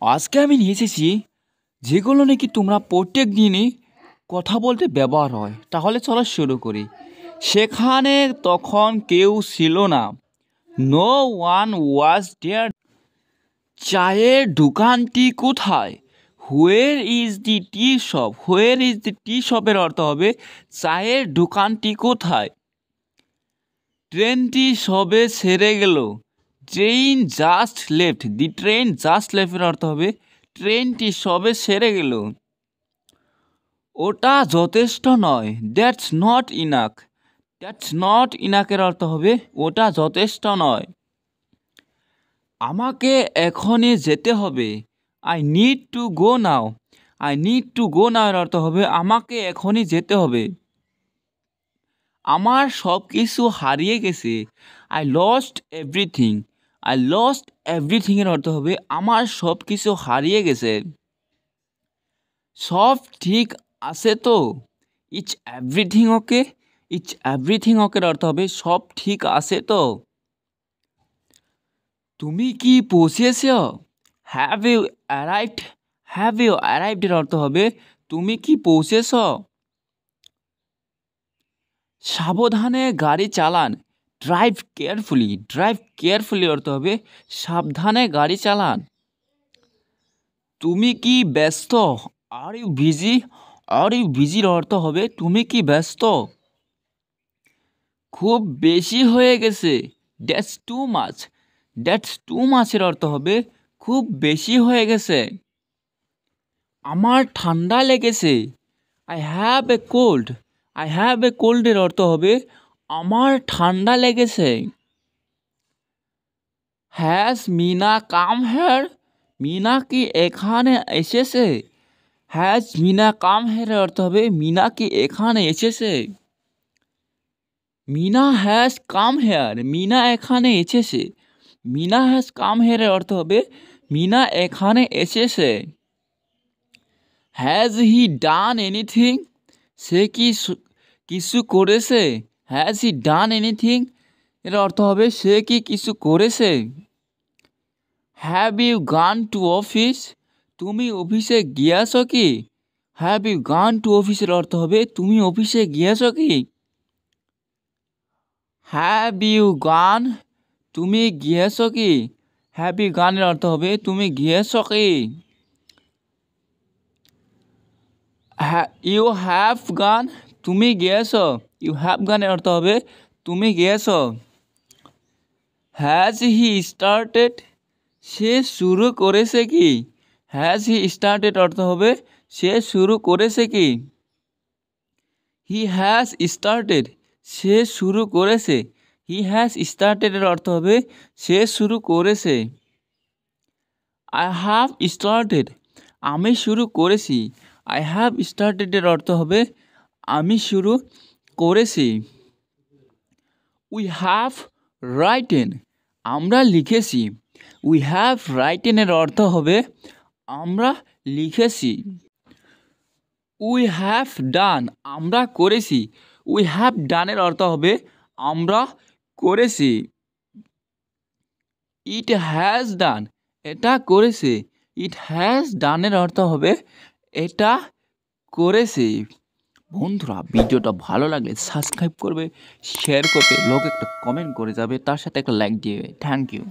আজকে আমি নিয়ে এসেছি যেগুলো নাকি তোমরা প্রত্যেক দিনই কথা বলতে ব্যবহার হয়। তাহলে চলো শুরু করি। সেখানে তখন কেউ ছিল না। No one was there. চায়ের দোকানটি কোথায়? Where is the tea shop. Where is the tea শপের অর্থ হবে চায়ের দোকানটি কোথায়? ট্রেনটি সবে ছেড়ে গেল। Train just left. The train just লেফটের অর্থ হবে ট্রেনটি সবে ছেড়ে গেল। ওটা যথেষ্ট নয়। That's not enough. That's not ইনাকের অর্থ হবে ওটা যথেষ্ট নয়। আমাকে এখনই যেতে হবে। I need to go now. I need to go now এর অর্থ হবে আমাকে এখনই যেতে হবে। আমার সব কিছু হারিয়ে গেছে। I lost everything. I lost everything এর অর্থ হবে আমার সব কিছু হারিয়ে গেছে। সব ঠিক আছে তো? It's everything okay. It's everything ওকের অর্থ হবে সব ঠিক আছে তো? তুমি কি পৌঁছেছ? Have you arrived. Have you arrived এর অর্থ হবে তুমি কি পৌঁছেছ? সাবধানে গাড়ি চালান। Drive carefully. ড্রাইভ কেয়ারফুলি অর্থ হবে সাবধানে গাড়ি চালান। তুমি কি ব্যস্ত? Are you busy. Are you বিজির অর্থ হবে তুমি কি ব্যস্ত? খুব বেশি হয়ে গেছে। That's too much. That's too মাচের অর্থ হবে খুব বেশি হয়ে গেছে। আমার ঠান্ডা লেগেছে। I have a cold. I have a কোল্ডের অর্থ হবে আমার ঠান্ডা লেগেছে। Has Meena come here. Meena কি এখানে এসেছে? হ্যাজ মিনা কাম হেয়ার অর্থ হবে মিনা কি এখানে এসেছে। Meena has come here. Meena এখানে এসেছে। মিনা হ্যাজ কাম হেয়ারের অর্থ হবে মিনা এখানে এসেছে। Has he done anything. সে কি কিছু করেছে? হ্যাজ হি ডান এনিথিং এর অর্থ হবে সে কি কিছু করেছে। হ্যাভ ইউ গান টু অফিস। তুমি অফিসে গিয়েছ কি? হ্যাভ ইউ গান টু অফিসের অর্থ হবে তুমি অফিসে গিয়েছ কি? হ্যাভ ইউ গান। তুমি গিয়েছ কি? হ্যাভ ইউ গানের অর্থ হবে তুমি গিয়েছ কি? ইউ হ্যাভ গান। তুমি গিয়েছ। ইউ হ্যাভ গানের অর্থ হবে তুমি গিয়েছ। Has he started. সে শুরু করেছে কি? হ্যাজ হি স্টার্টেড অর্থ হবে সে শুরু করেছে কি? He has started. সে শুরু করেছে। হি হ্যাজ স্টার্টেডের অর্থ হবে সে শুরু করেছে। I have started. আমি শুরু করেছি। আই হ্যাভ স্টার্টেডের অর্থ হবে আমি শুরু করেছি। We have written. আমরা লিখেছি। উই হ্যাভ রাইটেনের অর্থ হবে আমরা লিখেছি। We have done. আমরা করেছি। উই হ্যাভ ডানের অর্থ হবে আমরা করেছি। It has done. এটা করেছে। ইট হ্যাজ ডানের অর্থ হবে এটা করেছে। বন্ধুরা, ভিডিওটা ভালো লাগলে সাবস্ক্রাইব করবে, শেয়ার করবে, লোক একটা কমেন্ট করে যাবে, তার সাথে একটা লাইক দিয়ে। Thank you.